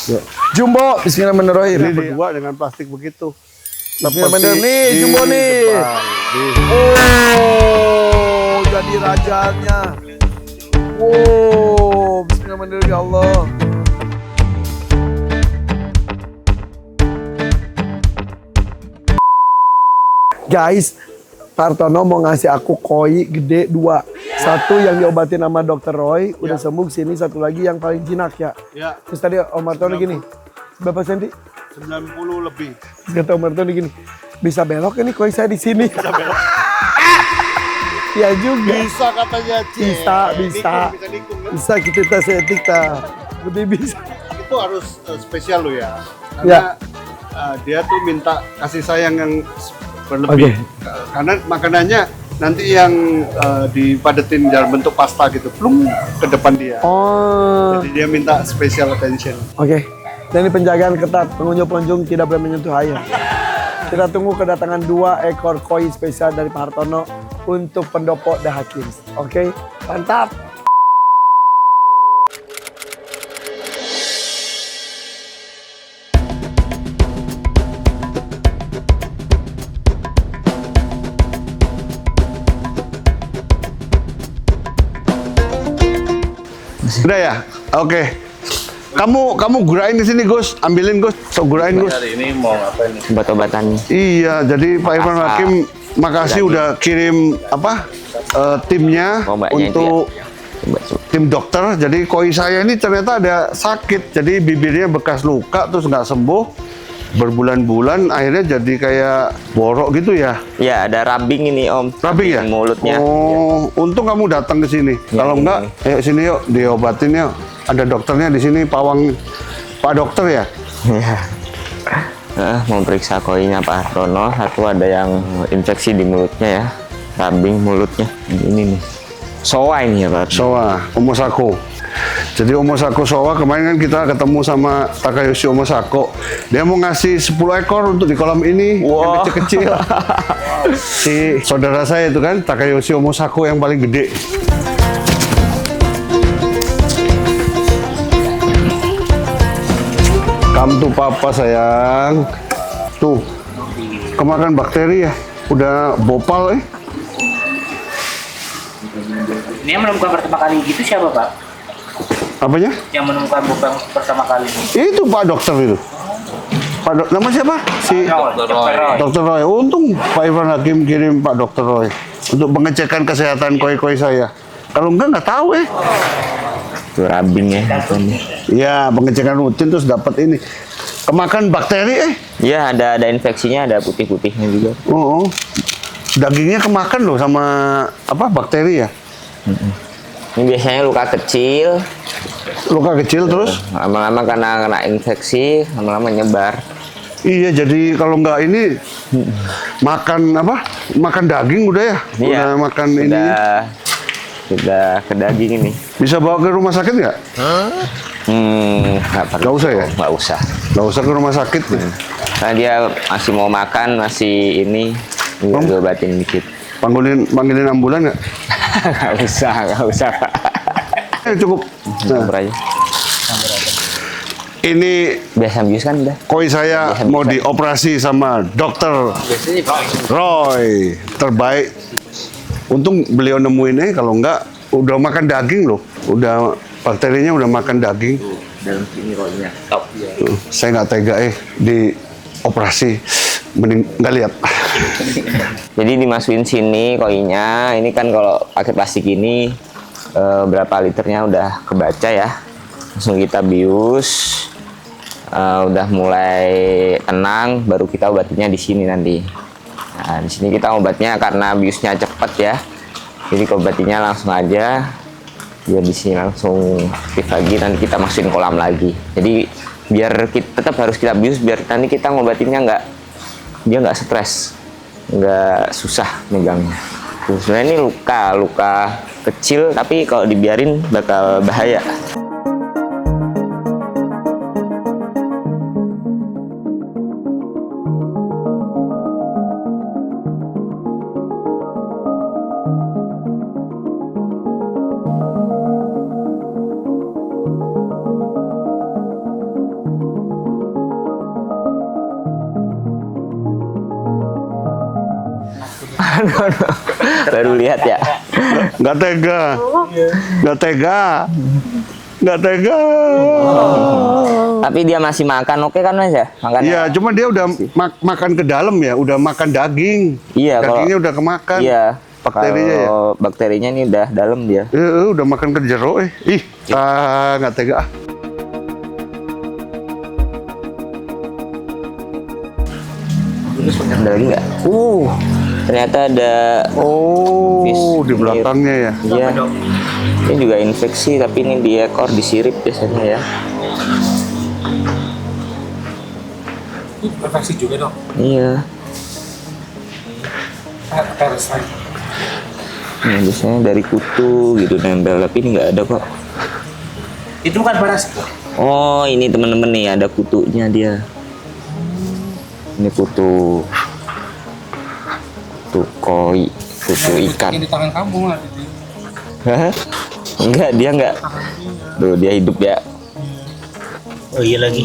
Ya. Jumbo, bismillahirrahmanirrahim. Ini berdua dengan plastik begitu. Bismillahirrahmanirrahim. Nih, Jumbo nih. Oh, jadi rajanya. Wow, bismillahirrahmanirrahim ya Allah. Guys, Pak Hartono mau ngasih aku koi gede 2. Satu yang diobatin sama Dokter Roy, udah sembuh sini. Satu lagi yang paling jinak ya. Ya, Terus tadi Om Hartono gini, berapa senti? 90 lebih. Terus kata Om Hartono gini, bisa belok ini koi saya di sini. Bisa belok. Ya juga. Bisa katanya, Cie. Bisa. Nikung, kan? Bisa kita tes etik ta. Udah bisa. Itu harus spesial lo ya. Ya. Karena dia tuh minta kasih sayang yang berlebih. Karena makanannya nanti yang dipadetin dalam bentuk pasta gitu, plung ke depan dia. Oh. Jadi dia minta special attention. Oke. Dan ini penjagaan ketat, pengunjung-pengunjung tidak boleh menyentuh air. Kita tunggu kedatangan 2 ekor koi spesial dari Pak Hartono untuk pendopo The Hakims. Oke, mantap. Udah ya? Oke. Kamu gurain di sini, Gus. Ambilin, Gus. So gurain, Gus. Hari ini mau ngapain nih? Obat-obatan. Iya, jadi Pak Irfan Hakim makasih udah kirim timnya Oh, mbaknya itu untuk ya. Coba. tim dokter. Jadi koi saya ini ternyata ada sakit. Jadi bibirnya bekas luka terus nggak sembuh. Berbulan-bulan akhirnya jadi kayak borok gitu ya. Ya, ada rubbing ini Om. Rubbing ya? Mulutnya. Oh, untung kamu datang ke sini. Ya, Kalau ini. enggak, ayo sini yuk diobatin yuk. Ada dokternya di sini, Pak Dokter ya. Ya. Mau periksa koinya Pak Hartono. Satu ada yang infeksi di mulutnya ya. Rubbing mulutnya. Ini nih. Soa ini ya Pak. Soa, Omosako. Jadi Omosako Soa kemarin kan kita ketemu sama Takayoshi Omosako. Dia mau ngasih 10 ekor untuk di kolam ini yang Wow. kecil-kecil. Si saudara saya itu kan Takayoshi Omosako yang paling gede. Come to papa sayang. Tuh, kemakan bakteri ya. Udah bopal Ini yang menemukan pertama kali gitu siapa Pak? Apanya? Yang menemukan bukan pertama kali ini? Itu Pak Dokter itu. Nama siapa? Si Dokter Roy. Dokter Roy. Untung Pak Irfan Hakim kirim Pak Dokter Roy untuk pengecekan kesehatan koi-koi saya. Kalau nggak tahu Itu rubbing ya. Ya, pengecekan rutin terus dapat ini. Kemakan bakteri Ya, ada infeksinya, ada putih-putihnya juga. Oh. Dagingnya kemakan loh sama apa bakteri ya. Ini biasanya luka kecil. Luka kecil terus. Lama-lama karena kena infeksi, lama-lama nyebar. Iya, jadi kalau nggak ini makan apa? Makan daging udah ya? Iya. Udah makan ini. Sudah ke daging ini. Bisa bawa ke rumah sakit nggak? Nggak perlu. Nggak usah ya? Nggak usah. Nggak usah ke rumah sakit. Karena dia masih mau makan, masih ini. Biar diobatin dikit. Panggilin ambulan nggak? Nggak usah Pak. Cukup. Nah, Campur aja. ini Biasa bius kan udah. koi saya Biasa mau bisa. dioperasi sama Dokter Roy, terbaik. Untung beliau nemuin kalau enggak udah makan daging loh. Udah bakterinya udah makan daging. Dalam sini rollnya. Top. Tuh, saya nggak tega di operasi, mending nggak lihat. Jadi dimasukin sini koinya. Ini kan kalau pakai plastik ini berapa liternya udah kebaca ya. Langsung kita bius. Udah mulai tenang, baru kita obatnya di sini nanti. Nah, di sini kita obatnya karena biusnya cepat ya. Jadi obatnya langsung aja. Biar di sini langsung aktif lagi, nanti kita masukin kolam lagi. Jadi biar kita tetap harus kita bius biar nanti kita ngobatinnya dia nggak stres, nggak susah megangnya. Sebenarnya ini luka kecil tapi kalau dibiarin bakal bahaya. Baru lihat ya. Nggak tega. Nggak tega. Nggak tega. Tapi dia masih makan, oke kan Mas ya? Makan. Iya, cuma dia udah makan ke dalam ya, udah makan daging. Iya, dagingnya udah kemakan. Iya. Bakterinya ya. Kalau bakterinya ini udah dalam dia. Udah makan ke jero Ih, nggak tega. Ada lagi nggak? Ternyata ada. Oh, fish di belakangnya ya. Iya. Ini juga infeksi, tapi ini di ekor, disirip biasanya ya. Infeksi juga dong. Iya. Parasite. Nah, biasanya dari kutu gitu nempel, tapi ini nggak ada kok. Itu bukan parasit. Oh, ini teman-teman nih, ada kutunya dia. Ini kutu koi, kutu ikan. Ini di tangan kamu lah. Hah? Enggak, dia enggak. Tuh, dia hidup ya. Oh iya lagi.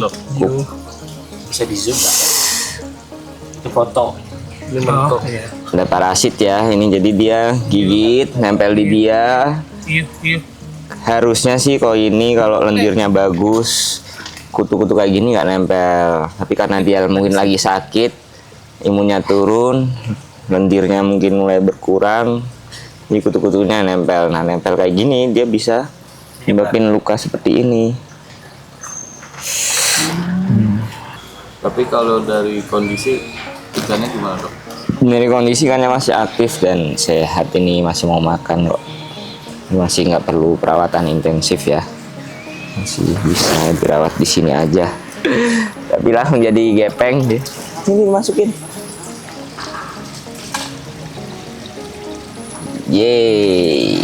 Bisa di zoom nggak? Itu foto. Iya. Ada parasit ya, ini jadi dia gigit, nempel di dia. Iya. Harusnya sih koi ini kalau lendirnya bagus, kutu-kutu kayak gini nggak nempel. Tapi karena dia mungkin lagi sakit, imunnya turun, lendirnya mungkin mulai berkurang, jadi kutu-kutunya nempel. Nah, nempel kayak gini dia bisa nyebabin luka seperti ini. Tapi kalau dari kondisi ikannya gimana dok? Dari kondisi ikannya masih aktif dan sehat, ini masih mau makan kok. Masih nggak perlu perawatan intensif ya. Masih bisa dirawat di sini aja. Tapi langsung jadi gepeng deh. Ini masukin. Yeay.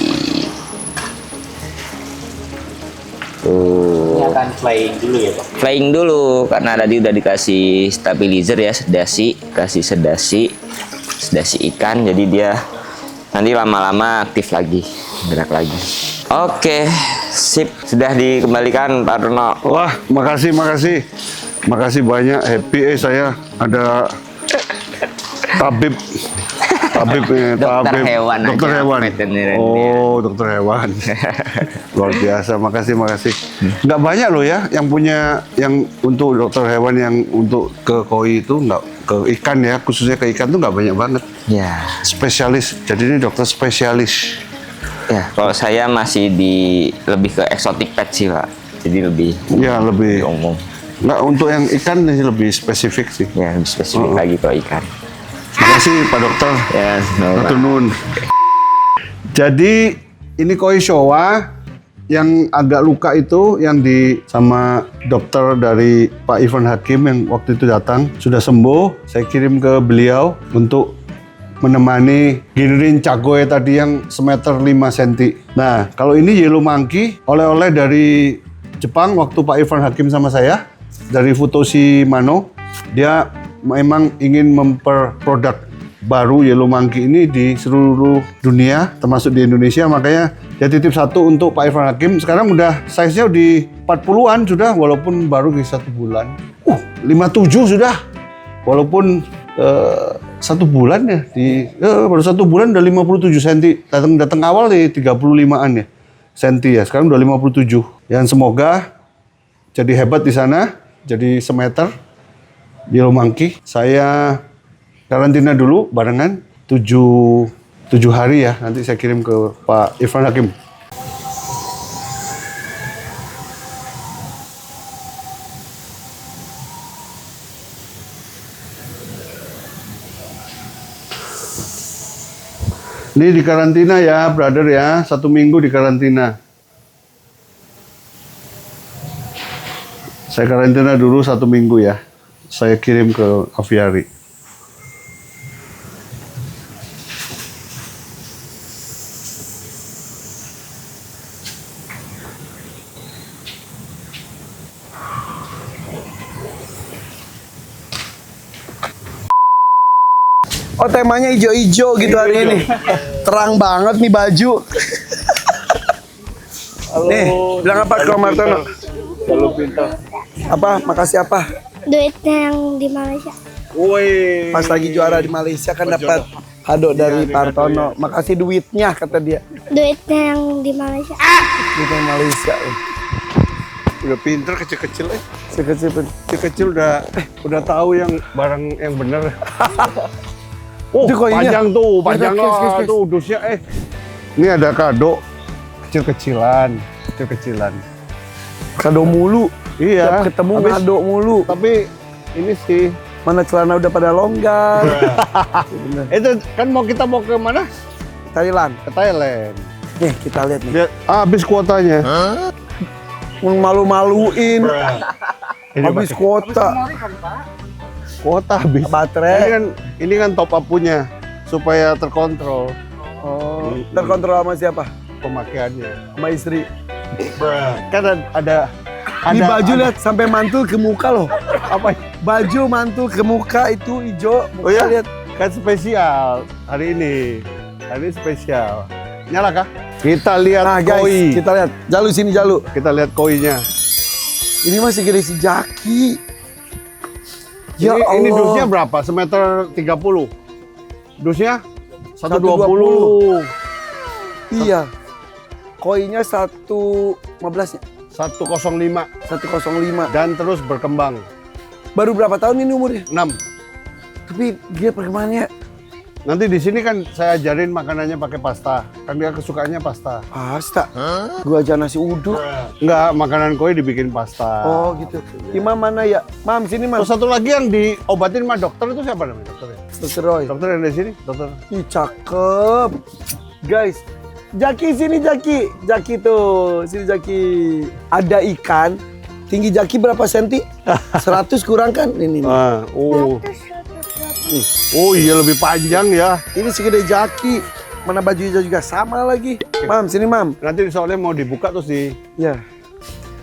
Tuh. Ini akan flying dulu ya Pak? Flying dulu karena tadi udah dikasih stabilizer ya, kasih sedasi ikan, jadi dia nanti lama-lama aktif lagi, gerak lagi. Oke, sip, sudah dikembalikan Pak Rono. Wah, makasih banyak. Happy saya ada tabib Dokter hewan dokter aja, hewan. veterinarian. Oh, dokter hewan. Luar biasa, makasih. Nggak banyak loh ya yang punya, yang untuk dokter hewan yang untuk ke koi itu, nggak ke ikan ya, khususnya ke ikan tuh nggak banyak banget. Ya. Spesialis, jadi ini dokter spesialis. Ya, kalau saya masih lebih ke exotic pet sih Pak, jadi lebih umum. Nggak, untuk yang ikan ini lebih spesifik sih. Ya, lebih spesifik lagi kalau ikan. Makasih Pak Dokter. Ya, Matur nuwun. Jadi ini koi Showa yang agak luka itu yang sama dokter dari Pak Irfan Hakim yang waktu itu datang, sudah sembuh. Saya kirim ke beliau untuk menemani gilirin cagoe tadi yang semeter 5 cm. Nah, kalau ini yellow monkey, oleh-oleh dari Jepang waktu Pak Irfan Hakim sama saya, dari Futoshi Mano, dia memang ingin memperproduk baru yellow monkey ini di seluruh dunia, termasuk di Indonesia. Makanya dia titip satu untuk Pak Irfan Hakim. Sekarang udah size-nya di 40-an sudah, walaupun baru di 1 bulan. 57 sudah, walaupun 1 bulan ya, baru 1 bulan udah 57 cm. Datang awal di 35-an ya senti ya, sekarang udah 57. Yang semoga jadi hebat di sana, jadi semeter yellow monkey. Saya karantina dulu barengan 7 hari ya, nanti saya kirim ke Pak Irfan Hakim. Ini di karantina ya, brother ya, 1 minggu di karantina. Saya karantina dulu 1 minggu ya. Saya kirim ke aviari. Oh, temanya hijau-hijau gitu hari ini. Terang banget nih baju. Nih, bilang apa ke Om Martono? Selalu pintar. Apa? Makasih apa? Duitnya yang di Malaysia. Woi, pas lagi juara di Malaysia kan dapat Kado dari ini Pak Hartono. kadonya. Makasih duitnya kata dia. Duitnya yang di Malaysia. Duitnya Malaysia. Udah pinter kecil-kecil Sekecil pun. Kecil-kecil udah tahu yang barang yang bener. Oh, Itu koinnya. panjang tuh, panjang Kes, kes, lah kes. tuh dusnya. Ini ada kado kecil-kecilan. Kado mulu. Iya. Tiap ketemu Habis- ngado mulu. Tapi ini sih, Mana celana udah pada longgar. Bener. itu kan kita mau ke mana? Thailand. Ke Thailand. Nih kita lihat nih. Lihat, habis kuotanya. Malu-maluin. Ini Habis pakai- kuota. kuota habis. Baterai. Ini kan top up punya supaya terkontrol Oh, terkontrol sama siapa? pemakaiannya. Sama istri. Kan ada Ini baju lihat sampai mantul ke muka loh. apa? Baju mantul ke muka itu hijau. Muka Oh ya, lihat. kan spesial hari ini. Hari ini spesial. Nyala kah? Kita lihat Nah guys, koi. kita lihat. Jalu sini Jalu. Kita lihat koinya. Ini masih gede si Jaki. Ya Ini Allah. dusnya berapa? Semeter 30. Dusnya 120. 120. Iya. Koinnya 115 ya? 105 105. dan terus berkembang. Baru berapa tahun ini umurnya? 6. Tapi dia perkembangannya Nanti di sini kan saya ajarin makanannya pakai pasta. Kan dia kesukaannya pasta. pasta. Gua aja nasi uduk. Enggak, makanan koi dibikin pasta. Oh gitu. Imam mana ya? Mam sini Mam. Terus satu lagi yang diobatin sama dokter itu siapa namanya dokternya? Dokter Roy. Dokter yang dari sini, dokter. Ih cakep. Guys, Jaki sini Jaki. Jaki tuh, sini Jaki. Ada ikan. Tinggi Jaki berapa senti? 100 kurang kan? Ini. Ah, oh. Oh iya lebih panjang ya. Ini segede Jaki. Mana baju hijau juga sama lagi. Mam, sini Mam. Nanti soalnya mau dibuka terus Ya.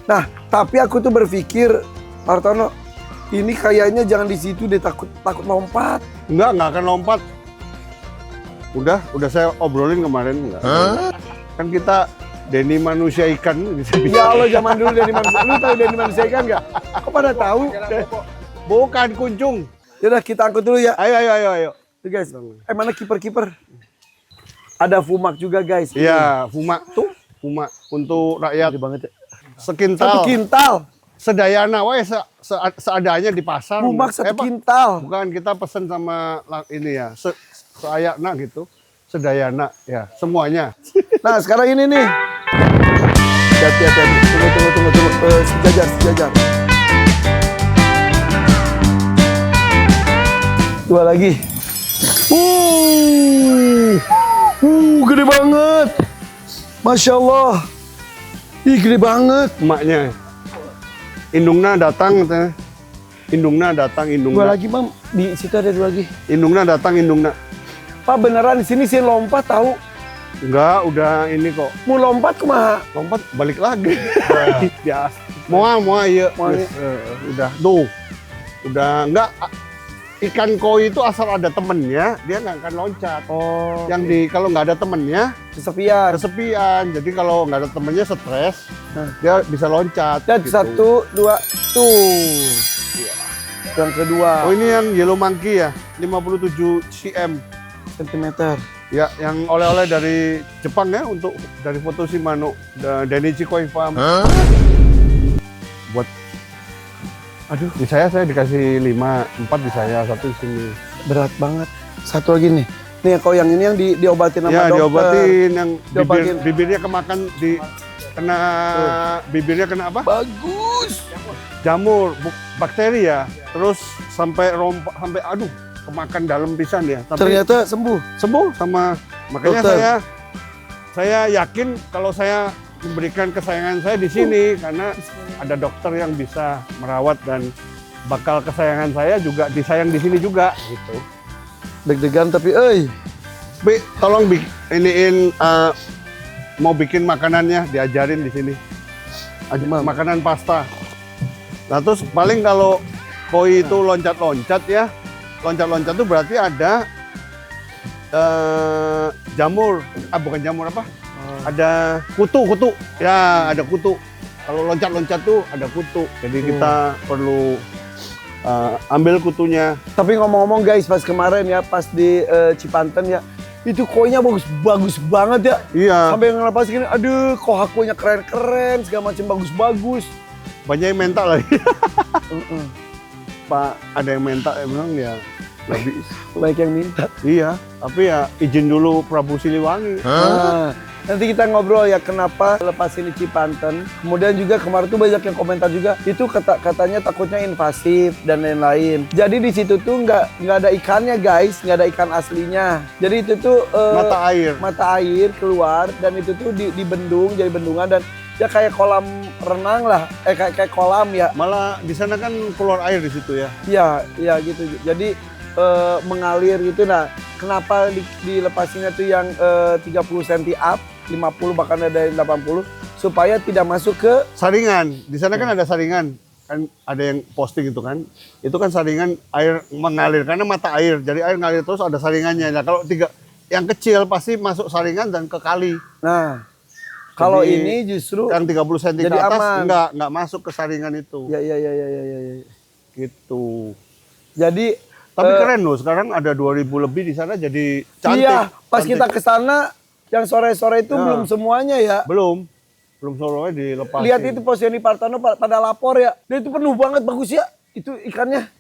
Nah, tapi aku tuh berpikir, Pak Hartono, ini kayaknya jangan di situ deh, takut lompat. enggak akan lompat. Udah saya obrolin kemarin enggak. Kan kita Denny manusia ikan bisa. Ya Allah, zaman dulu dari manusia. Lu tahu dari manusia kan nggak? Kok pada tahu? Bukan kuncung. Yaudah kita angkut dulu ya. Ayo. Tuh guys, mana kiper-kiper? Ada fumak juga guys. Iya, Fuma tuh, Fuma untuk rakyat Gede banget ya. sekintal. Satu kintal. Sedayana wae seadanya di pasar. Fumak satu Pak, kintal. bukan kita pesen sama ini ya, seayakna gitu. Sedayana ya, semuanya. Nah sekarang ini nih. Hati-hati. Tunggu. Sejajar. Dua lagi. Gede banget. Masya Allah. Ih, gede banget. Emaknya. Indungna datang teh. Indungna datang, Dua indungna. lagi, Mam. Di situ ada dua lagi. Indungna datang, indungna. Pak beneran di sini sih lompat tahu. Enggak, udah ini kok. Mau lompat kumaha? Lompat balik lagi. Ya. Moa iya. Moa, iya. Udah. Tuh. Udah enggak ikan koi itu asal ada temennya, dia nggak akan loncat. Oh. Yang kalau nggak ada temennya, Kesepian. kesepian. Jadi kalau nggak ada temennya stres, Nah. dia bisa loncat. Dan gitu. 1, 2, tuh. Yang kedua. Oh ini yang yellow monkey ya, 57 cm. Sentimeter. Ya, yang oleh-oleh dari Jepang ya untuk dari foto Shimano, Denichi Koi Farm. Buat, aduh, di saya dikasih 5, 4 di saya, 1 di sini. Berat banget. Satu lagi nih. Nih kalau yang ini yang diobatin sama Ya, dokter. diobatin yang Diobatin. bibirnya kemakan kena bibirnya kena apa? Bagus. Jamur, bakteri ya. Terus sampai aduh, kemakan dalam pisan ya. Tapi Ternyata sembuh. sembuh sama makanya Dokter. saya yakin kalau saya memberikan kesayangan saya di sini karena ada dokter yang bisa merawat dan bakal kesayangan saya juga disayang di sini juga gitu. Deg-degan tapi Bi, tolong iniin mau bikin makanannya diajarin di sini. Makanan pasta. Nah, terus paling kalau koi itu loncat-loncat ya. Loncat-loncat itu berarti ada jamur. Bukan jamur apa? Ada kutu. Ya, ada kutu. Kalau loncat-loncat tuh ada kutu. Jadi kita perlu ambil kutunya. Tapi ngomong-ngomong guys, pas kemarin ya, pas di Cipanten ya, itu koinya bagus banget ya. Iya. Sampai ngelepas gini, aduh kok hakunya keren-keren, segala macam bagus-bagus. Banyak yang minta lagi. Pak, ada yang minta emang ya lebih. Baik yang minta. Iya, tapi ya izin dulu Prabu Siliwangi. Nah, nanti kita ngobrol ya kenapa lepasin di Cipanten. Kemudian juga kemarin tuh banyak yang komentar juga, itu katanya takutnya invasif dan lain-lain. Jadi di situ tuh nggak ada ikannya guys, nggak ada ikan aslinya. Jadi itu tuh mata air keluar dan itu tuh dibendung jadi bendungan dan ya kayak kolam renang lah, kayak kolam ya. Malah di sana kan keluar air di situ ya. Iya gitu. Jadi mengalir gitu. Nah, kenapa dilepasinnya tuh yang 30 cm up, 50 bahkan ada yang 80 supaya tidak masuk ke saringan. Di sana kan ada saringan. Kan ada yang posting itu kan. Itu kan saringan air mengalir karena mata air. Jadi air ngalir terus ada saringannya. Nah, kalau yang kecil pasti masuk saringan dan ke kali. Nah, kalau jadi, ini justru yang 30 cm jadi ke atas aman. enggak masuk ke saringan itu. Ya. Gitu. Jadi Tapi keren loh, sekarang ada 2000 lebih di sana jadi cantik. iya, pas cantik. kita ke sana yang sore-sore itu belum semuanya ya. Belum sore dilepasin. Lihat itu posisi Partono pada lapor ya. Dan itu penuh banget bagus ya. Itu ikannya.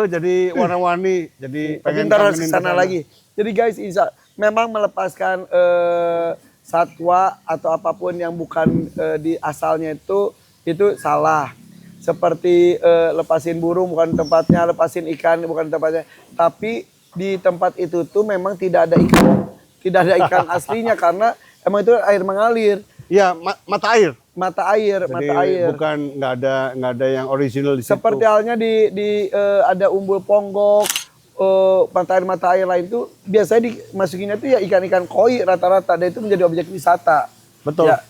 Jadi warna-warni, jadi pengen ntar kangenin ke sana lagi. Jadi guys, memang melepaskan satwa atau apapun yang bukan di asalnya itu salah. Seperti lepasin burung bukan tempatnya, lepasin ikan bukan tempatnya. Tapi di tempat itu tuh memang tidak ada ikan aslinya karena emang itu air mengalir. Iya, mata air. Jadi bukan nggak ada yang original di situ. Seperti halnya di ada umbul ponggok, mata air lain tuh biasanya dimasukinnya tuh ya ikan-ikan koi rata-rata dan itu menjadi objek wisata. Betul. Ya,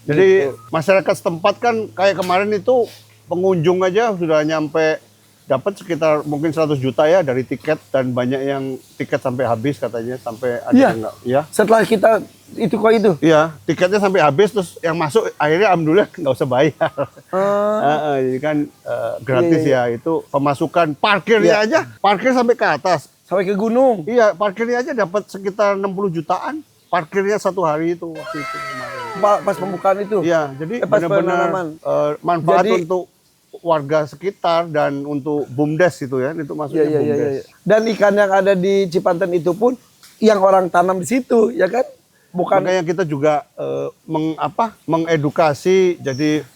Jadi gitu. masyarakat setempat kan kayak kemarin itu pengunjung aja sudah nyampe dapat sekitar mungkin 100 juta ya dari tiket dan banyak yang tiket sampai habis katanya sampai ada yang enggak ya. Setelah kita itu kok itu. Iya, tiketnya sampai habis terus yang masuk akhirnya alhamdulillah nggak usah bayar. Jadi kan gratis ya itu pemasukan parkirnya aja. Parkir sampai ke atas. Sampai ke gunung. Iya, parkirnya aja dapat sekitar 60 jutaan. Parkirnya satu hari itu waktu itu kemarin. Pas pembukaan itu. Iya, jadi pas benar-benar manfaat untuk warga sekitar dan untuk BUMDes itu ya, itu maksudnya BUMDes. Dan ikan yang ada di Cipanten itu pun yang orang tanam di situ, ya kan? Bukan. Makanya kita juga mengedukasi, jadi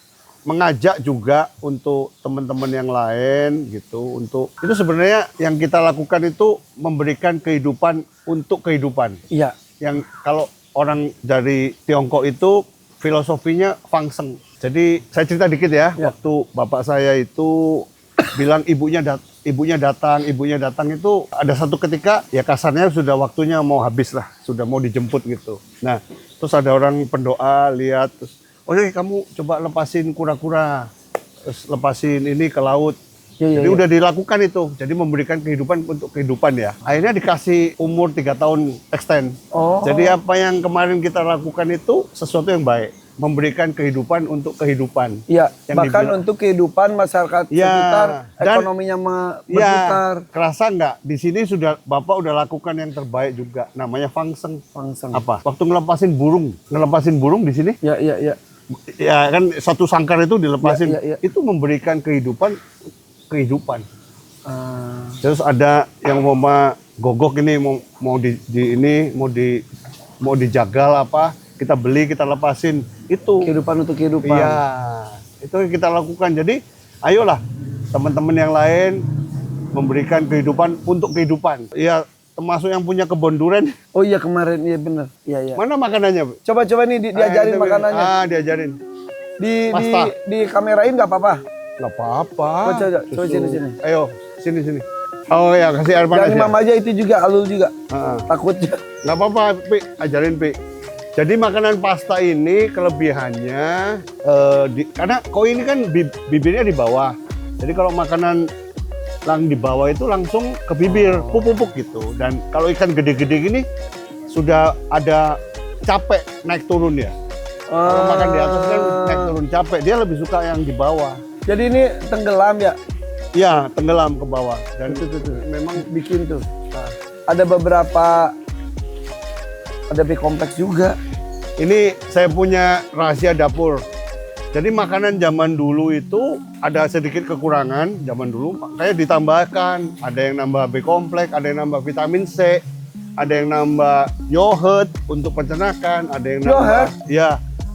mengajak juga untuk teman-teman yang lain gitu. Untuk itu sebenarnya yang kita lakukan itu memberikan kehidupan untuk kehidupan. Iya. Yang kalau orang dari Tiongkok itu filosofinya Fangsheng. Jadi saya cerita dikit ya. Waktu bapak saya itu bilang ibunya datang itu ada satu ketika ya kasarnya sudah waktunya mau habis lah, sudah mau dijemput gitu. Nah, terus ada orang pendoa lihat terus, "Oke, kamu coba lepasin kura-kura. Terus lepasin ini ke laut." Jadi udah dilakukan itu. Jadi memberikan kehidupan untuk kehidupan ya. Akhirnya dikasih umur 3 tahun extend. Jadi apa yang kemarin kita lakukan itu sesuatu yang baik. Memberikan kehidupan untuk kehidupan. Iya, bahkan untuk kehidupan masyarakat sekitar, ekonominya berputar. Kerasa nggak? Di sini sudah Bapak udah lakukan yang terbaik juga. Namanya Fangsheng. Apa? Waktu ngelepasin burung di sini. Iya. Ya kan satu sangkar itu dilepasin. Itu memberikan kehidupan. Terus ada yang mau gogok ini mau dijagal apa? Kita beli, kita lepasin, itu kehidupan untuk kehidupan. Iya, itu yang kita lakukan. Jadi, ayolah teman-teman yang lain memberikan kehidupan untuk kehidupan. Iya, termasuk yang punya kebun durian. Oh iya kemarin, iya benar. Iya. Mana makanannya? Coba nih diajarin makanannya. Diajarin. Di kamerain nggak apa-apa? Nggak apa-apa. Coba sini. Ayo, sini. Oh ya, kasih air panas. Jangan imam aja itu juga, alul juga. Takutnya. Nggak apa-apa, Pi. Ajarin, Pi. Jadi makanan pasta ini kelebihannya, karena koi ini kan bibirnya di bawah. Jadi kalau makanan di bawah itu langsung ke bibir, pupuk gitu. Dan kalau ikan gede-gede gini, sudah ada capek naik turun ya. Kalau makan di atas kan naik turun capek, dia lebih suka yang di bawah. Jadi ini tenggelam ya? Ya, tenggelam ke bawah. Dan Tuh. memang Bikin tuh. Nah, ada beberapa, ada B kompleks juga. ini saya punya rahasia dapur. Jadi makanan zaman dulu itu ada sedikit kekurangan zaman dulu, makanya ditambahkan. Ada yang nambah B kompleks, ada yang nambah vitamin C, ada yang nambah yogurt untuk pencernaan, ada yang nambah, Yogurt? ya,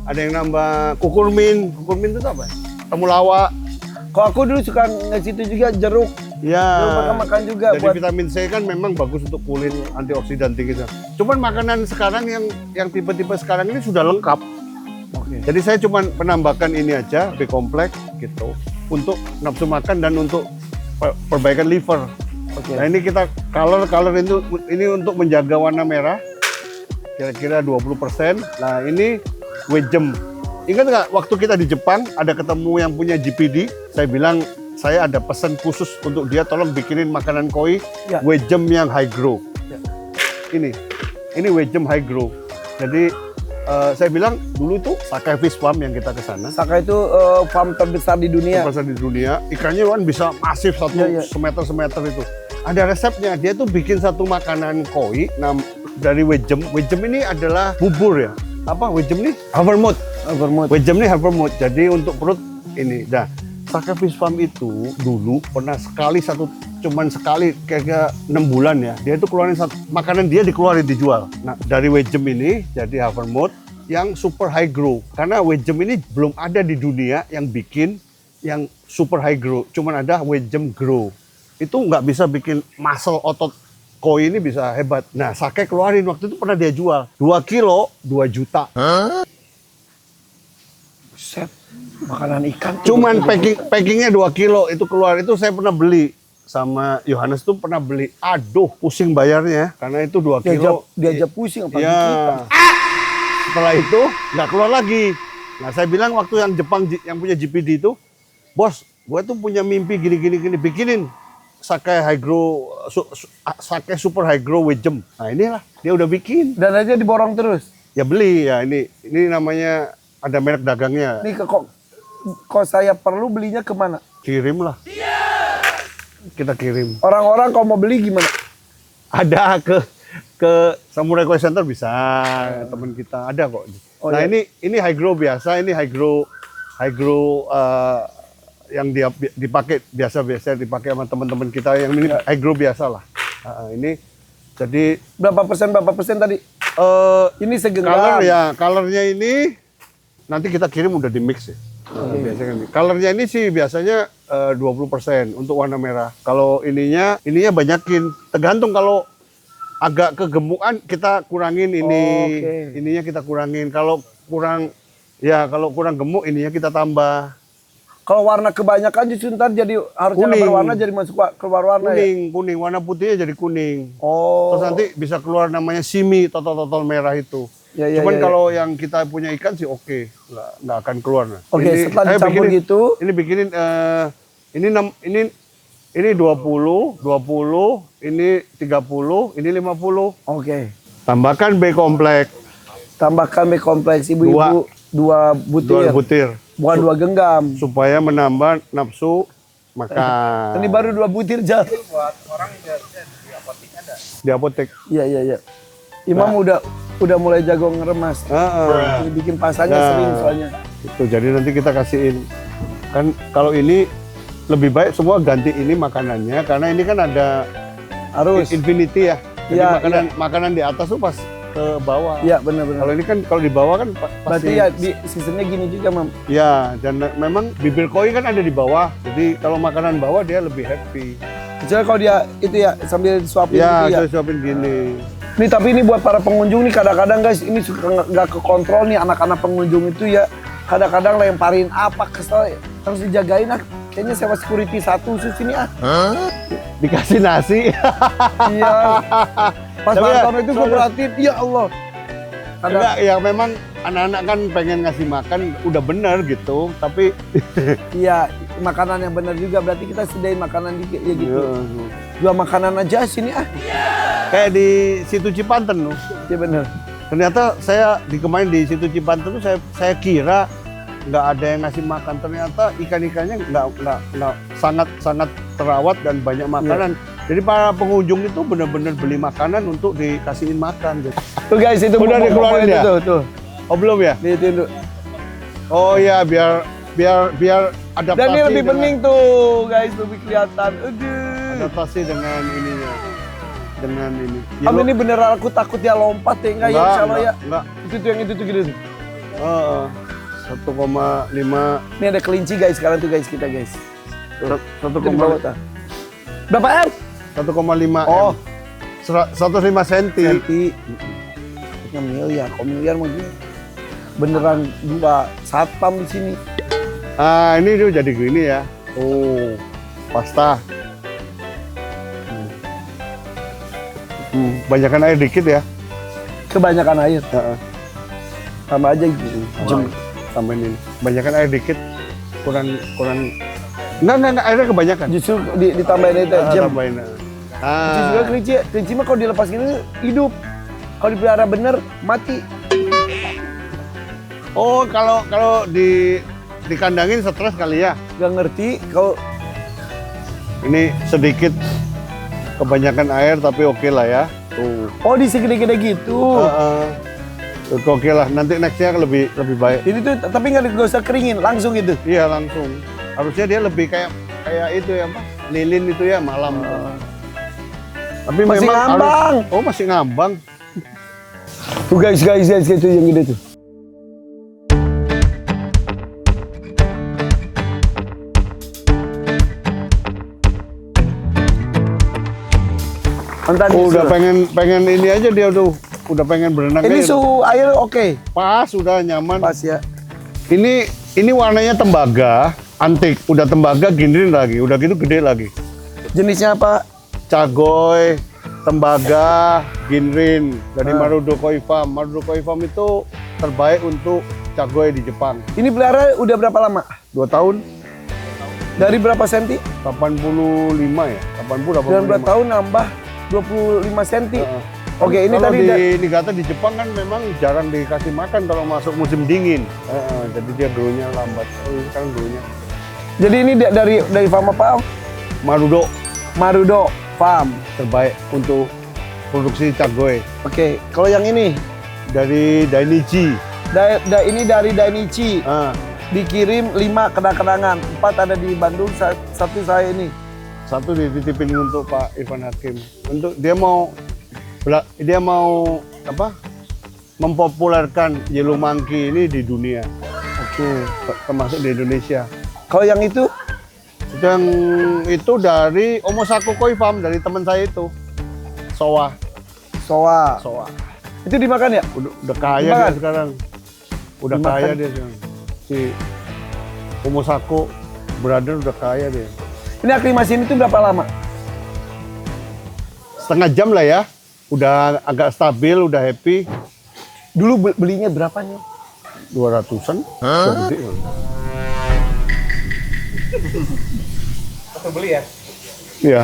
ada yang nambah kukurmin. Kukurmin itu apa? Temulawak. Kalau aku dulu suka ngasih itu juga jeruk. Ya. Makan juga Jadi buat vitamin C kan memang bagus untuk kulit, antioksidan tinggi. Cuman makanan sekarang yang tipe-tipe sekarang ini sudah lengkap. Oke. Jadi saya cuma menambahkan ini aja, B kompleks gitu, untuk nafsu makan dan untuk perbaikan liver. Oke. Nah ini kita color itu ini untuk menjaga warna merah, kira-kira 20%. Nah ini Wejem. Ingat nggak waktu kita di Jepang ada ketemu yang punya GPD, saya bilang saya ada pesan khusus untuk dia, tolong bikinin makanan koi Ya. Wejem yang high grow. Ya. Ini Wejem high grow. Jadi saya bilang dulu itu Sakai Fish Farm yang kita ke sana. Saka itu farm terbesar di dunia. Terbesar di dunia. Ikannya kan bisa masif satu Iya. semeter itu. Ada resepnya. Dia tuh bikin satu makanan koi dari Wejem. Wejem ini adalah bubur ya. Apa Wejem nih? Havermut. Wejem nih havermut. Jadi untuk perut ini. Nah, Sakai Fish Farm itu dulu pernah cuman sekali kayak 6 bulan ya. Dia itu keluarin makanan dia dikeluarin dijual. Nah, dari Wejem ini jadi havermut yang super high grow. Karena Wejem ini belum ada di dunia yang bikin yang super high grow. Cuman ada Wejem grow. Itu nggak bisa bikin muscle otot koi ini bisa hebat. Nah, Sakai keluarin waktu itu pernah dia jual 2 kilo 2 juta. Set. Makanan ikan. tuh. Cuman packingnya 2 kilo itu keluar. Itu saya pernah beli sama Yohanes tuh pernah beli. Aduh, pusing bayarnya karena itu 2 kilo. Diajak pusing apa Ya. kita. Setelah itu nggak keluar lagi. Nah, saya bilang waktu yang Jepang yang punya GPD itu, bos, gue tuh punya mimpi gini, bikinin Sakai high grow, Sakai super high grow Wejem. Nah, inilah dia udah bikin. Dan aja diborong terus. Ya beli ya ini namanya ada merek dagangnya. Nih kok saya perlu belinya kemana? Kirim lah. Kita kirim. Orang-orang kalau mau beli gimana? Ada ke Samurai Koi Center bisa, teman kita ada kok. Oh, Nah, iya. ini high grow biasa, ini high grow yang dia dipakai biasa dipakai sama teman-teman kita yang ini high grow biasa lah. Ini jadi Berapa persen tadi? Ini segenggam. colornya ini nanti kita kirim udah di mix ya. Biasanya colornya ini sih biasanya 20% untuk warna merah. Kalau ininya banyakin. Tergantung kalau agak kegemukan kita kurangin ini. Oke. Ininya kita kurangin. Kalau kurang gemuk ininya kita tambah. Kalau warna kebanyakan justru ntar jadi harusnya Kuning. berwarna jadi masuk keluar warna ya. Kuning, warna putihnya jadi kuning. Oh. Terus nanti bisa keluar namanya simi, totol merah itu. Ya, ya, Cuman ya, ya. kalau yang kita punya ikan sih oke, nggak akan keluar. Nah. Oke, setelah saya dicampur gitu. Ini bikinin ini 20, ini 30, ini 50. Oke. Tambahkan B kompleks Tambahkan B kompleks ibu-ibu 2 butir. 2 butir Bukan 2 genggam. supaya menambah nafsu makan. Ini baru 2 butir jatuh. Di apotek. Iya. Imam udah mulai jago ngeremas. Heeh. Ini bikin pasangnya Nah. sering soalnya. Itu jadi nanti kita kasihin. Kan kalau ini lebih baik semua ganti ini makanannya karena ini kan ada Harus. infinity ya. Jadi Iya, makanan di atas tuh pas ke bawah. Iya benar-benar. Kalau ini kan kalau di bawah kan Berarti ya di sistemnya gini juga, Mam. Ya, dan memang bibir koi kan ada di bawah. Jadi kalau makanan bawah dia lebih happy. Kecuali kalau dia itu ya sambil disuapin Ya, gitu ya. saya suapin gini. Nih tapi ini buat para pengunjung nih kadang-kadang guys ini suka nggak kekontrol nih anak-anak pengunjung itu ya kadang-kadang lemparin apa kesel harus dijagain kayaknya sewa security satu khusus ini Dikasih nasi. Iya pas Tapi ya, Martono itu gue perhatiin ya Allah Enggak, ya memang anak-anak kan pengen ngasih makan udah bener gitu, tapi iya makanan yang benar juga berarti kita sediain makanan dikit ya gitu ya, jual makanan aja sini kayak di situ Cipanten loh. iya bener Ternyata saya kemarin di situ Cipanten tuh saya kira nggak ada yang ngasih makan. Ternyata ikan-ikannya nggak sangat terawat dan banyak makanan. Jadi para pengunjung itu benar-benar beli makanan untuk dikasihin makan. Gitu. Tuh guys, itu Udah dikeluarin ya? Tuh. Oh belum ya? Nih, itu. Oh iya, biar adaptasi. Dan ini lebih dengan- bening tuh, guys, lebih kelihatan. Aduh. adaptasi dengan ininya. Dengan ini. Am ini beneran aku takut dia lompat ya, enggak ya, insya Allah ya. Enggak. Itu tuh yang itu tuh gitu tuh. 1,5 Ini ada kelinci guys, sekarang tuh guys kita guys. Tuh, 1,5 Berapa M? 1,5 Oh. 105 cm. Senti. Miliar, kok miliar mah gini. Beneran dua satpam di sini. Ah, ini dia jadi gini ya. Oh, pasta. Banyakan air dikit ya. Kebanyakan air. Heeh. Sama aja gitu. Jem. Tambahin ini. Banyakan air dikit. Kurang. Enggak, airnya kebanyakan. Justru ditambahin itu jam. Tambahin. Kelinci juga kelinci mah kalau dilepas gini hidup. Kalau dipelihara bener mati. Oh, kalau dikandangin stres kali ya. Gak ngerti kalau Ini sedikit kebanyakan air tapi oke lah ya. Tuh. oh di segede-gede gitu. Oke lah. Nanti nextnya lebih baik. Ini tuh tapi nggak usah keringin, langsung gitu. Iya langsung. Harusnya dia lebih kayak itu ya apa? Lilin itu ya malam. Tapi Masih memang ngambang. Oh masih ngambang. Tuh guys itu yang gede tuh. Mantan Udah pengen ini aja dia tuh. Udah pengen berenang. Ini aja. suhu air oke. Pas udah nyaman. Pas ya. Ini warnanya tembaga, antik. Udah tembaga giniin lagi. Udah gitu gede lagi. Jenisnya apa? Cagoy, tembaga, ginrin dari Marudo Koi Farm. Marudo Koi Farm itu terbaik untuk cagoy di Jepang. Ini pelihara udah berapa lama? 2 tahun, Dari berapa senti? 85 ya, 80 Dalam 2 85. tahun nambah 25 senti. Oke, ini Kalau tadi di Niigata di Jepang kan memang jarang dikasih makan kalau masuk musim dingin. Jadi dia grownya lambat. Oh, sekarang grownya. jadi ini dari farm apa? Marudo Farm. Terbaik untuk produksi cagoy. Oke, kalau yang ini Dari Dainichi. ini dari Dainichi. Ah, Dikirim 5 kenang-kenangan, 4 ada di Bandung, 1 saya ini. satu dititipin untuk Pak Irfan Hakim. Untuk dia mau apa? Mempopulerkan Yellow Monkey ini di dunia. Oke, termasuk di Indonesia. Kalau yang itu Yang itu dari Omosaku Koi Farm, dari teman saya itu. Soa. soa. Itu dimakan ya? Udah kaya Dimakan? dia sekarang. Udah Dimakan? kaya dia sekarang. Si Omosaku brother udah kaya dia. Ini aklimasi ini tuh berapa lama? Setengah jam lah ya. Udah agak stabil, udah happy. Dulu belinya berapanya? 200-an. Udah gede. Atau beli ya? Iya,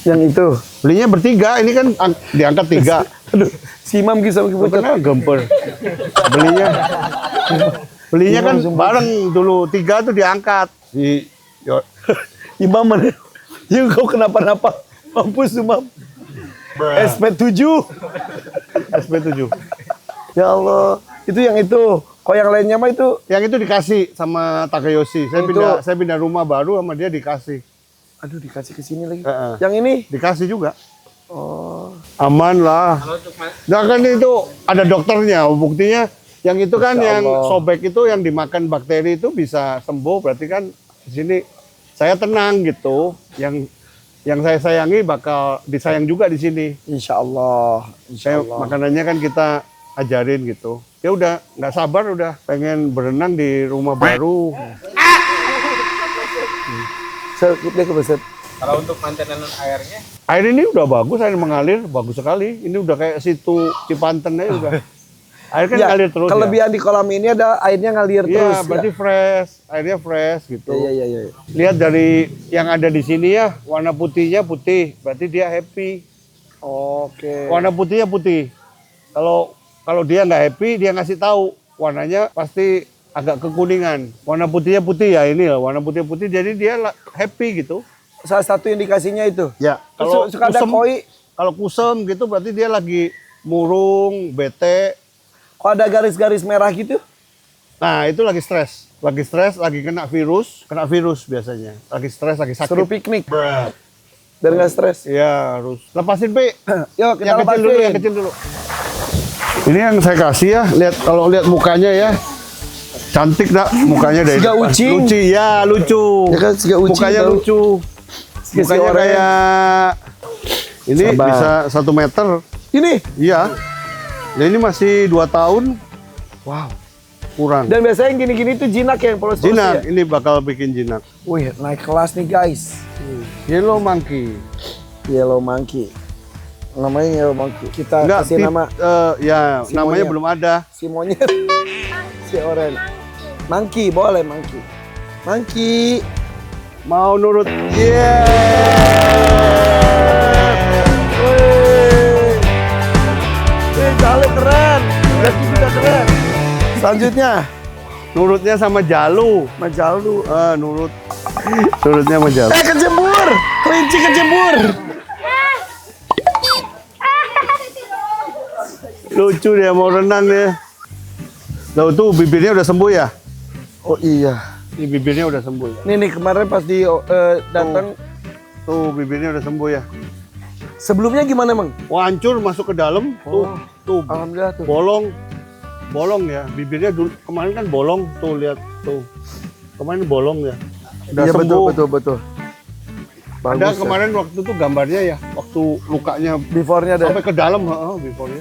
Yang itu. belinya bertiga. Ini kan diangkat 3. Aduh, si Imam kisah pucat. Bener gemper. Belinya kan bareng dulu. 3 tuh diangkat. Imam mana? Ya kau kenapa-napa? Mampus tuh, Mam. SP7. SP7. Ya Allah. Itu yang itu. Kalau yang lainnya mah itu Yang itu dikasih sama Takayoshi. Saya pindah rumah baru sama dia dikasih. aduh dikasih ke sini lagi. Heeh. Yang ini Dikasih juga. oh. Aman lah. Nah kan itu ada dokternya. Buktinya yang itu kan Masya yang Allah. sobek itu yang dimakan bakteri itu bisa sembuh. Berarti kan di sini saya tenang gitu. Yang saya sayangi bakal disayang juga di sini. Insya Allah. Makanannya kan kita ajarin gitu. Ya udah nggak sabar udah pengen berenang di rumah baru. Dia kebeset. Kalau untuk maintenance airnya, Air ini udah bagus, air mengalir bagus sekali. Ini udah kayak situ Cipanten aja udah. Air kan ngalir terus. Kelebihan di kolam ini ada airnya ngalir Iya, terus. berarti fresh, airnya fresh gitu. Iya. Lihat dari yang ada di sini ya, warna putihnya putih, berarti dia happy. Oke. Warna putihnya putih. Kalau dia nggak happy, dia ngasih tahu warnanya pasti agak kekuningan. Warna putihnya putih ya ini ya, warna putih putih. Jadi dia happy gitu. Salah satu indikasinya itu. Ya. Kalau suka ada koi, kalau kusem gitu berarti dia lagi murung, bete. kok ada garis-garis merah gitu? Nah itu lagi stres, lagi kena virus biasanya. Lagi stres, lagi sakit. Suruh piknik. Biar nggak stres. Iya harus. Lepasin Pi. Yuk kita Yang kecil dulu, lepasin. yang kecil dulu. Ini yang saya kasih ya, kalau lihat mukanya ya. Cantik dah mukanya dari Siga depan. ucing. Lucu ya, lucu. Ya kan, siga ucing Mukanya tahu. lucu. Siga Mukanya orang. kayak ini Sabar. bisa 1 meter. Ini. Iya. Dan ini masih 2 tahun. Wow. Kurang. Dan biasanya yang gini-gini itu jinak ya, yang polos-polos Jinak, ya? ini bakal bikin jinak. Wih, naik kelas nih guys. Yellow monkey. Yellow monkey. Namanya yellow monkey. Kita kasih nama ya, Si namanya monyet. belum ada. si monyet. Si oren. Monkey, boleh monkey. Monkey. Mau nurut. Yeah. Wih, Jale keren. Jaki juga keren. Selanjutnya, Nurutnya sama Jalu. Majalu. Nurutnya sama Jalu. Kejebur. Kelinci kejebur. Lucu dia mau renang ya. Tahu tuh bibirnya udah sembuh ya? Oh iya. Ini bibirnya udah sembuh ya. Nih kemarin pas di datang, Tuh bibirnya udah sembuh ya. sebelumnya gimana emang? Wah hancur masuk ke dalam. Tuh Alhamdulillah tuh. bolong ya. Bibirnya dulu kemarin kan bolong. Tuh lihat tuh. Kemarin bolong ya. Udah Iya sembuh. betul. Ada Bagus ya. kemarin waktu itu gambarnya ya. Waktu lukanya Before-nya ada. sampai ke dalam. Before-nya.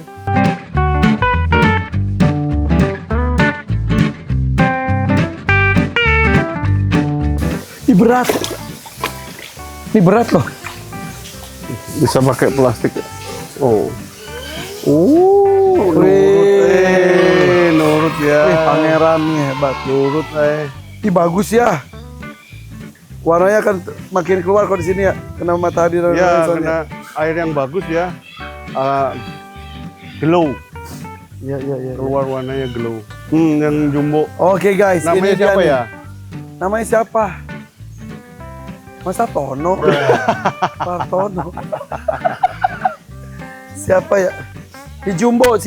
Ini berat. Ini berat loh. Bisa pakai plastik ya. Oh. Nurut ya. Wih, pangeran nih hebat. Nurut Ini bagus ya. Warnanya kan makin keluar kalau di sini ya. Kena matahari dan Ya, soalnya. kena air yang bagus ya. Glow. Iya. Keluar warnanya glow. Yang jumbo. Oke guys, Namanya ini dia siapa nih. ya? Namanya siapa? Masa Tono? Pak Tono. Siapa ya? Si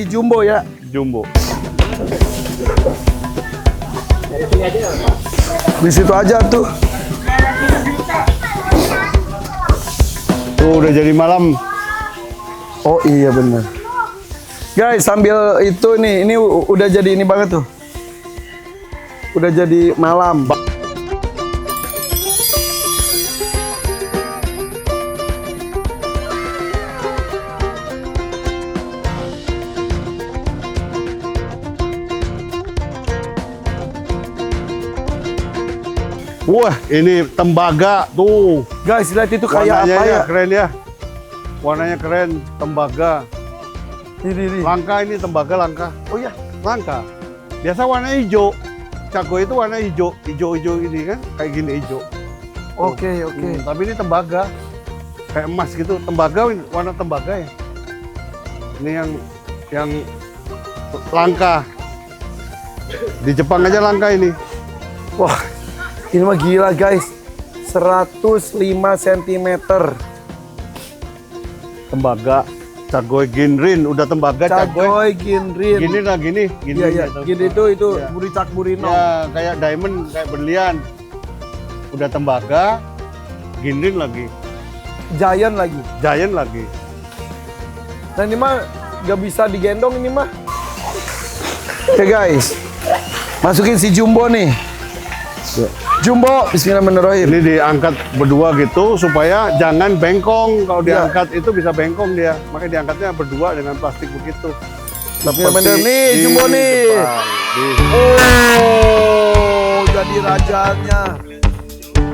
Jumbo ya. Jumbo. Di situ aja tuh. Tuh udah jadi malam. Oh iya bener. Guys, sambil itu nih, ini udah jadi ini banget tuh. Udah jadi malam. Wah, ini tembaga tuh. Guys, lihat itu kayak Warnanya apa ya? keren ya. Warnanya keren, tembaga. Ini. Langka ini tembaga langka. Oh iya. Langka. Biasa warna hijau. Cago itu warna hijau, hijau ini kan, kayak gini hijau. Oke. Tapi ini tembaga, kayak emas gitu. Tembaga, warna tembaga ya. Ini yang langka. Di Jepang aja langka ini. Wah, ini mah gila guys. 105 cm. Tembaga, cagoy ginrin, udah tembaga cagoy. Cagoy Ginrin. Gini lah gini. Iya. ya, Gini itu Ya. buricak burino. Ya, kayak diamond, kayak berlian. Udah tembaga, ginrin lagi, Giant lagi. giant lagi. Nah ini mah gak bisa digendong ini mah. Oke guys, masukin si Jumbo nih. Jumbo, bismillahirrahmanirrahim. Ini diangkat berdua gitu supaya jangan bengkong. Kalau Iya. diangkat itu bisa bengkong dia. Makanya diangkatnya berdua dengan plastik begitu. Bismillahirrahmanirrahim. Nih, di Jumbo nih. depan. Oh, jadi rajanya.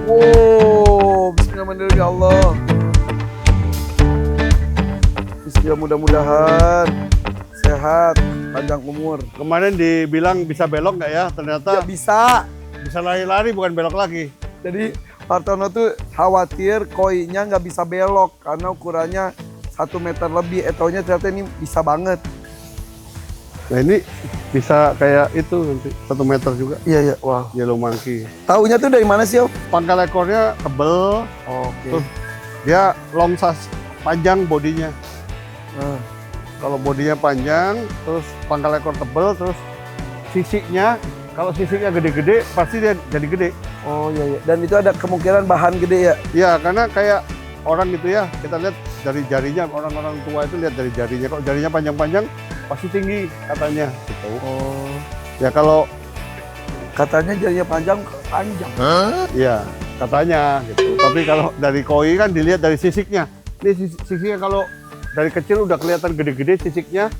Wow, bismillahirrahmanirrahim ya Allah. Bismillah, mudah-mudahan sehat, panjang umur. Kemarin dibilang bisa belok nggak ya? Ternyata Ya bisa. bisa lari-lari bukan belok lagi. Jadi Pak Tono tuh khawatir koinya nggak bisa belok karena ukurannya 1 meter lebih. Taunya ternyata ini bisa banget. Nah ini bisa kayak itu nanti 1 meter juga. Iya, iya. Wow. Yellow monkey. Taunya tuh dari mana sih, Om? Pangkal ekornya tebel, Oke. terus dia long size, panjang bodinya. Nah. Kalau bodinya panjang, terus pangkal ekor tebel, terus sisiknya, kalau sisiknya gede-gede, pasti dia jadi gede. Oh iya, iya. Dan itu ada kemungkinan bahan gede ya? Ya, karena kayak orang gitu ya, kita lihat dari jarinya, orang-orang tua itu lihat dari jarinya. Kalau jarinya panjang-panjang, pasti tinggi katanya. Gitu. Oh. Ya kalau, Katanya jarinya panjang. ya katanya gitu. Tapi kalau dari koi kan dilihat dari sisiknya. Ini sisiknya kalau dari kecil udah kelihatan gede-gede sisiknya,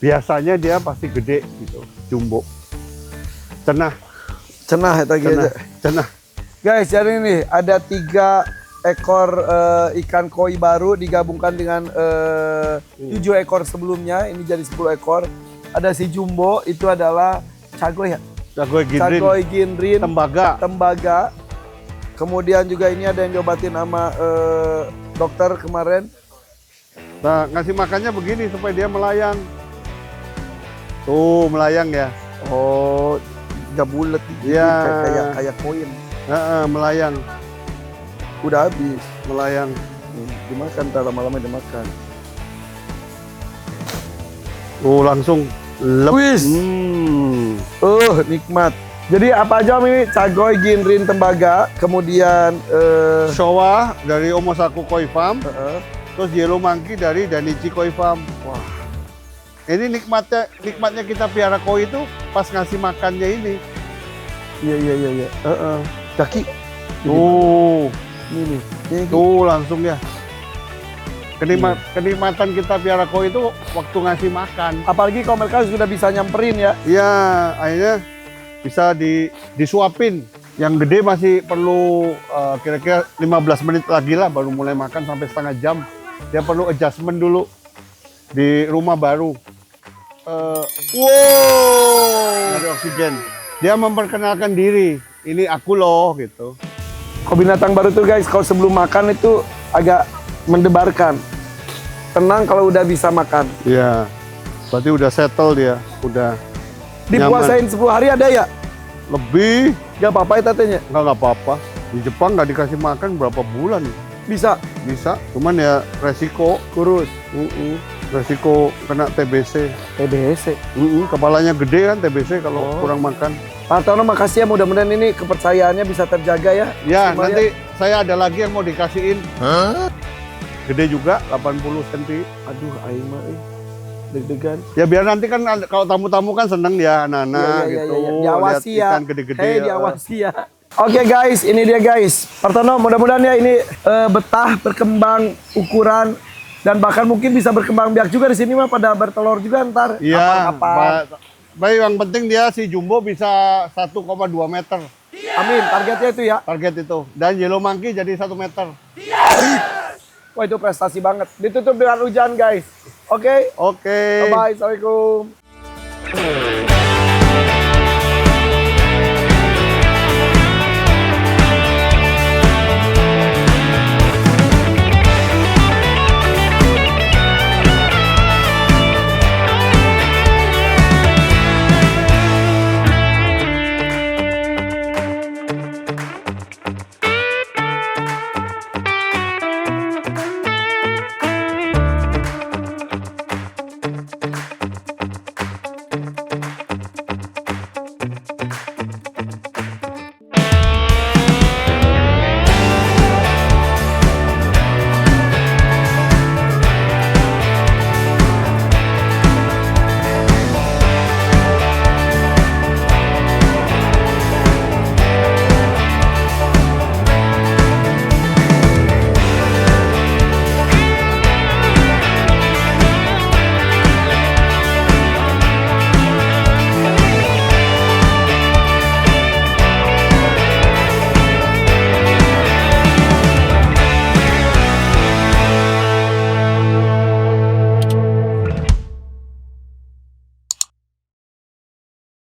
biasanya dia pasti gede gitu, jumbo. Cenah, Cenah ya tadi aja. cenah. Guys, jadi nih ada 3 ekor ikan koi baru digabungkan dengan 7 ekor sebelumnya. Ini jadi 10 ekor. Ada si jumbo, itu adalah cagoy ya? Cagoy ginrin, Cagoy ginrin, tembaga. tembaga. Kemudian juga ini ada yang diobatin sama dokter kemarin. Nah, ngasih makannya begini supaya dia melayang. Tuh, melayang ya. Oh, nggak bulat gitu, Iya. kayak koin. Melayang, Udah habis. melayang. Dimakan, ntar lama-lama dimakan. Tuh, langsung lep. Wis. Nikmat. Jadi apa aja Om ini? Cagoy, ginrin, tembaga, kemudian Showa dari Omosaku Koi Farm, heeh. terus Yellow Monkey dari Danichi Koi Farm. Wah. Ini nikmatnya kita piara koi itu pas ngasih makannya ini. Iya. Kaki. Tuh, Ini nih. Ini. tuh langsung ya. Kenikmatan kita piara koi itu waktu ngasih makan. Apalagi kalau mereka sudah bisa nyamperin ya. Iya, akhirnya bisa disuapin. Yang gede masih perlu kira-kira 15 menit lagi lah baru mulai makan sampai setengah jam. Dia perlu adjustment dulu di rumah baru. Dari oksigen. Dia memperkenalkan diri. Ini aku loh gitu. Kalau binatang baru tuh guys, kalau sebelum makan itu agak mendebarkan. Tenang kalau udah bisa makan. Iya. Berarti udah settle dia, udah Dipuasain 10 hari ada ya? lebih. Gak apa-apa ya tatenya? Nggak apa-apa. Di Jepang nggak dikasih makan berapa bulan. Bisa. Bisa, cuman ya resiko Kurus. resiko kena TBC. TBC. Kepalanya gede kan TBC kalau Oh. kurang makan. Pak Tono makasih ya, mudah-mudahan ini kepercayaannya bisa terjaga ya. Ya, Maksimal nanti saya ada lagi yang mau dikasihin. Gede juga, 80 cm. Aduh, aing mah deg-degan. Ya biar nanti kan kalau tamu-tamu kan seneng ya anak-anak Iya, gitu. Diawasi Lihat ya. ikan gede-gede. Hei, diawasi ya. Oke guys, ini dia guys. Partono, mudah-mudahan ya ini betah, berkembang, ukuran, dan bahkan mungkin bisa berkembang biak juga di sini mah pada bertelur juga ntar. Iya, Kapan-kapan. baik yang penting dia si jumbo bisa 1,2 meter Amin, targetnya itu ya. target itu. Dan yellow monkey jadi 1 meter. Wah itu prestasi banget. Ditutup dengan hujan guys. Oke. Oke. Bye-bye. Assalamualaikum.